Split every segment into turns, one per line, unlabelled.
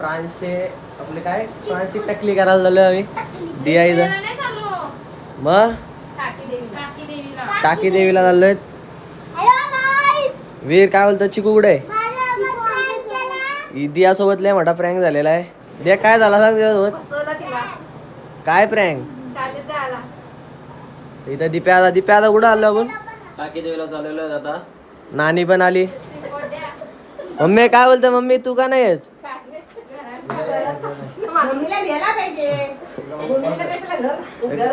फ्रान्सचे आपले काय फ्रान्सची टकली करायला झालो आम्ही दिया इथं. मग टाकी देवीला चाललोय. वीर काय बोलतो चिकू कुठे दिया सोबत लय मोठा प्रँक झालेला आहे. दिया काय झाला सांग तुझ्यासोबत काय प्रँक इथं दिप्या आता कुठं आलो आपण टाकी देवीला चाललेलो आहे आता. नानी पण आली. मम्मी काय बोलते मम्मी तू का नाही येत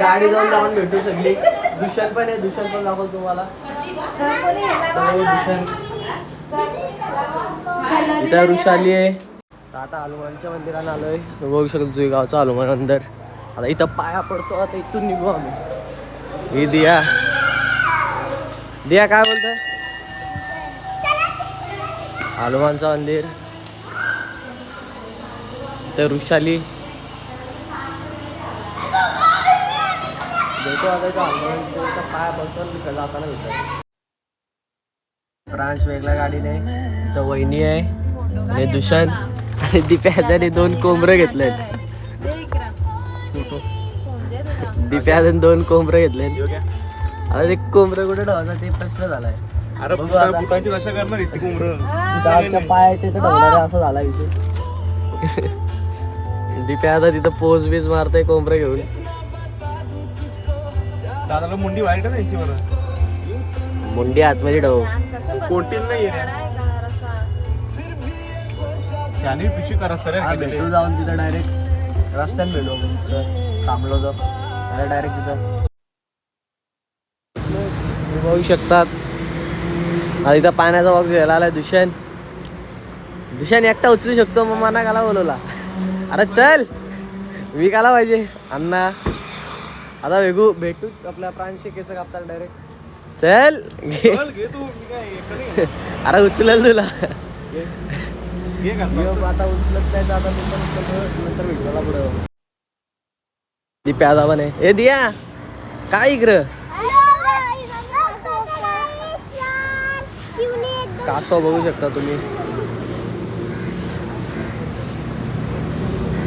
गाडी जाऊन भेटू सगळी. दुष्यंत पण आहे दुष्यंत पण दाखवतो तुम्हाला. इथं वृषाली आहे. आता हनुमानच्या मंदिराला आलोय. बघू शकतो जुईगावचं हनुमान मंदिर. आता इथं पाया पडतो. आता इथून निघू आम्ही. ही दिया काय बोलत हनुमानचं मंदिर. इथं वृषाली देखो आता इथं हनुमानच्या पाया पडतो. तिथं जाताना भेटत फ्रान्स वेगळ्या गाडीने. इथं वहिनी आहे आणि दुष्यंत आणि दिप्याने 2 कोंबरं घेतलेत. दिप्याने 2 कोंबरं घेतलेत. आता ते कोंबरं कुठे ठेवायचा ते प्रश्न झालाय. पायाचे तर ठेवणार असं झाला विषय. दिप्या आता तिथं पोज बीज मारतय कोंबरं घेऊन.
दादाला मुंडी वाईट का त्यांची बरं
मुंडी आतमध्ये ठेव
कोटील नाही त्याने पिशवी करास
भेटू जाऊन तिथं डायरेक्ट रस्त्यात भेटू आपण तिथं थांबलो तर डायरेक्ट तिथं बघू शकतात. आता इथं पाण्याचा बॉक्स घ्यायला आलाय दुष्यंत एकटा उचलू शकतो. मग मना काला बोलवला. अरे चल मी काला पाहिजे अण्णा. आता वेगू भेटू आपल्या प्रांशी केस कापतात डायरेक्ट. चल अरे उचलेल तुला आता उचलत नाही. आता मी पण नंतर भेटला पुढं. दिप्या पण आहे. ए दिया काय इकडं कासव बघू शकता तुम्ही.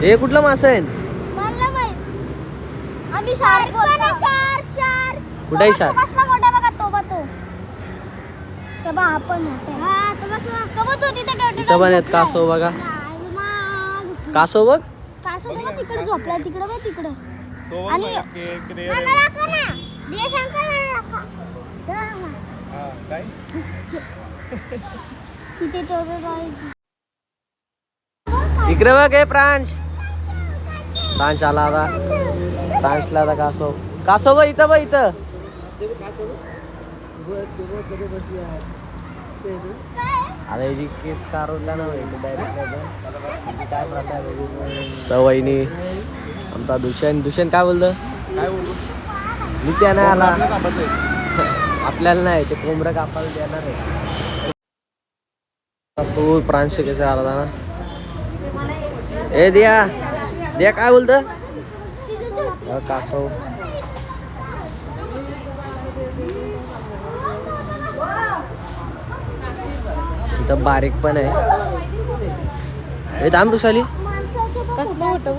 हे कुठला मासा आहे कुठे शार्क इथं पण आहेत कासव बघा. कासव बघ
तिकडे झोपलाय तिकडे बघ तिकडे.
इकडे बघ हे प्रांश आला आता. प्रांशला आता कासव बघ इथं इथं. आता याची केस काढला ना डायरेक्ट काय प्रकार. वहिनी आमचा दुष्यंत काय बोलतो मी त्या नाही आला आपल्याला नाही ते कोंबडं कापायला देणार आहे. तू प्रांश केस आला ना. ए दिया काय बोलत कासव. इथं बारीक पण आहे. हे थांब तुशाली
कसलं मोठं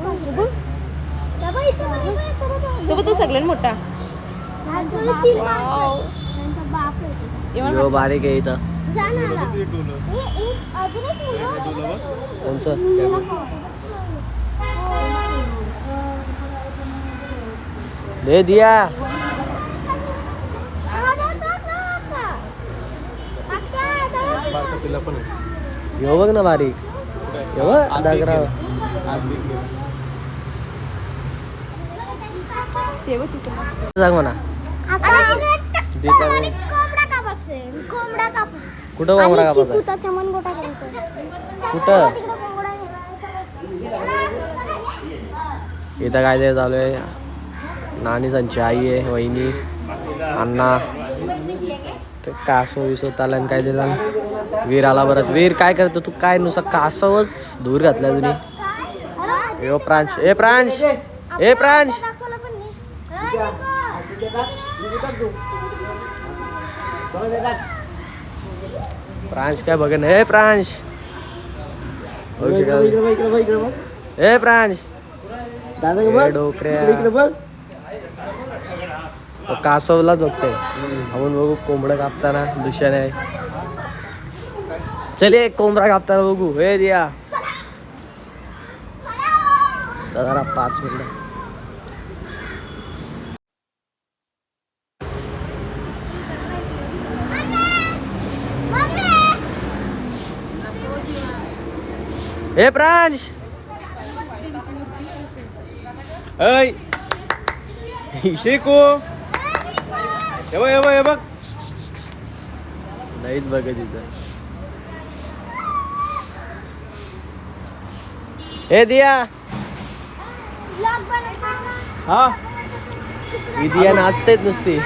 तू सगळ्यात मोठा
बारीक आहे इथं. कोणचं दे दिया यो बघ ना बारीक दागरा सांग म्हणा. कुठं कोंबडा कापायचा कुठं इथं काय ते चालू आहे. नानी त्यांची आई आहे वहिनी अण्णा ते कासव विसव ताला काय दिला. वीर आला परत. वीर काय करतो तू काय नुसता कासवच दूर घातला तुम्ही. प्रांश प्रांश काय बघ ना. हे प्रांश बघू शकाल. ए प्रांश दादा डोकऱ्या कासवला बघतोय आपण. बघू कोंबडं कापताना दुसऱ्या आहे. चल एक कोंबडा कापताना बघू. हे दिया जरा 5 मिनिटं. हे प्रांश
ऐ शिकू हे बघ
नाहीत बघ तिथं. हे दिया
हा
ही दिया नाचतेच नुसती.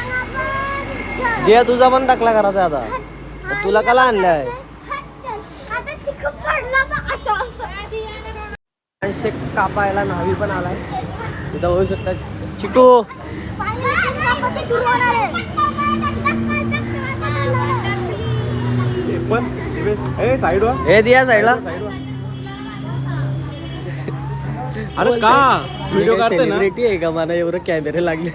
दिया तुझा पण टाकला करायचा आता. मग तुला कला आणलाय. शेक कापायला न्हावी पण आलाय तिथं होऊ शकता. चिकू
पण साईड वा
हे दिया साईडला.
अरे का व्हिडिओ काढते ना.
सेलिब्रिटी आहे का मला एवढं कॅमेरे लागले.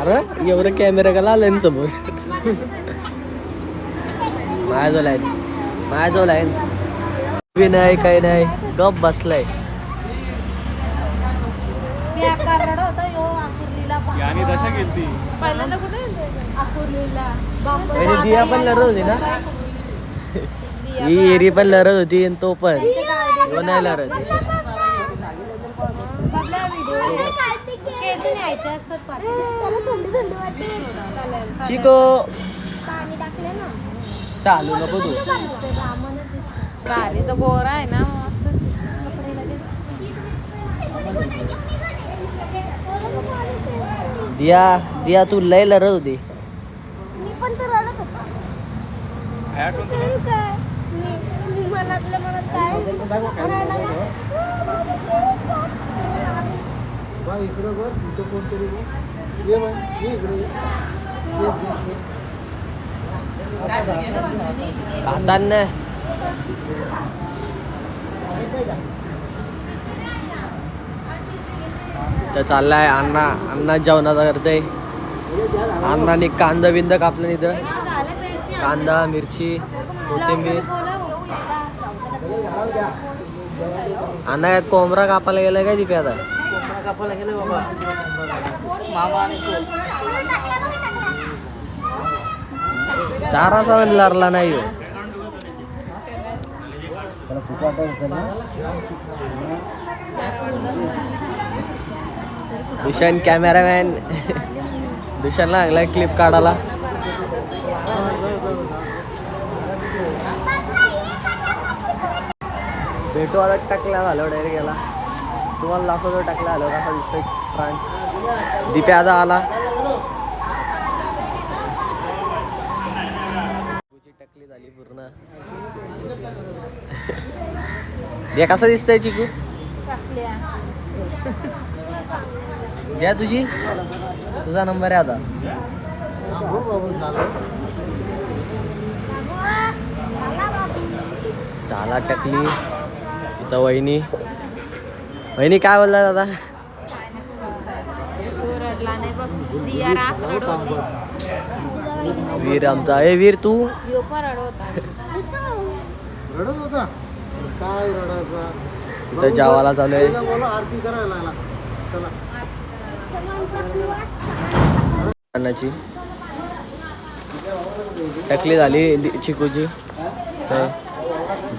अरे एवढं कॅमेरा का लावलाय ना समोर. माझ्याजवळ आहे बी नाही काही नाही गप बसलाय.
याने दशा गेलती.
पहिल्यांदा कुठे
आणि दिया पण लढत होती ना. ही एरी पण लढत होती आणि तो पण नाही लढत. चिको चालू नको तू.
भारी तर गोरा आहे ना मस्त.
दिया तू लय लढत होती.
मी पण तर रडत होतो. मनातल्या मनात काय
हातांना तर चाललाय. अण्णा जेवणाचा करते. अण्णाने कांदा बिंद कापलं इथं. कांदा मिरची कोथिंबीर. अण्णा यात कोंबडा कापायला गेलाय काय तिथे आता. चारा सवय लरला नाही हो. दुशान कॅमेरामॅन दुशानला लागलाय क्लिप काढायला. भेटू आता टाकला झालं डायरेक्ट गेला. तुम्हाला दाखवतो टाकला आलो कसा दिसतोय फ्रान्स. दीप्या आता आला. टकली झाली पूर्ण. दे कसा दिसतंय चिकू. द्या तुझा नंबर आहे आता. झाला टकली. इथं वहिनी काय बोलला दादा.
रडला नाही बघ. दिया रास रडत होती.
वीर आमचा. ए वीर तू
यो पण रडत होता.
काय रडायचा.
इथं जेवायला चालू आहे.
आरती करायला
अन्नाची टकली झाली चिकूची. तर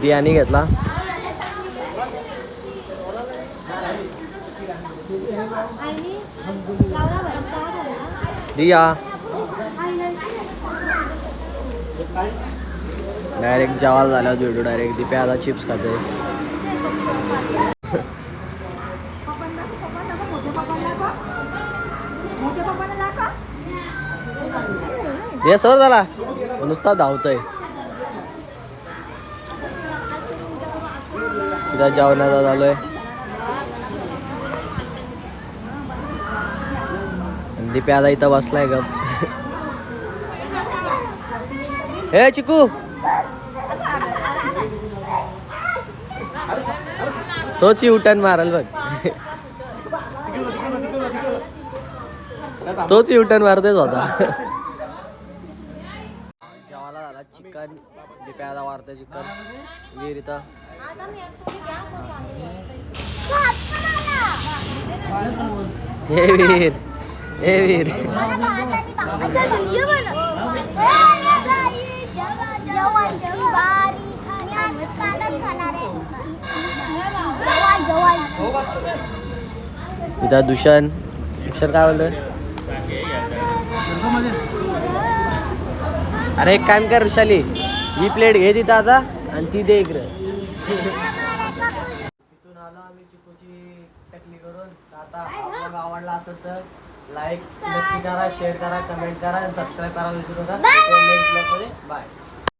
दियानी घेतला. दिया डायरेक्ट जेवायला झाला व्हिडिओ. डायरेक्ट दिप्या आता चिप्स खाते. हे सर झाला नुसता धावतोय. तिथं जेवणाचा झालोय. दीप्या आता इथं बसलाय गप. हे चिकू तोच युटर्न मारल बघ. तोच युटर्न मारतेच होता. जेवायला झाला चिकन. दीप्या आता मारते चिकन. वीर इथं हे वीर हे वीर इथं दुषण काय बोलतोय. अरे एक काम कर वृषाली, ही प्लेट घे तिथं आता आणि ती दे इकडे. तिथून आलो आम्ही चिकूची टकली करून. आता ब्लॉग आवडला असेल तर लाईक नक्की करा, शेअर करा, कमेंट करा आणि सबस्क्राईब करा विसरू नका. नेक्स्ट ब्लॉग मध्ये बाय.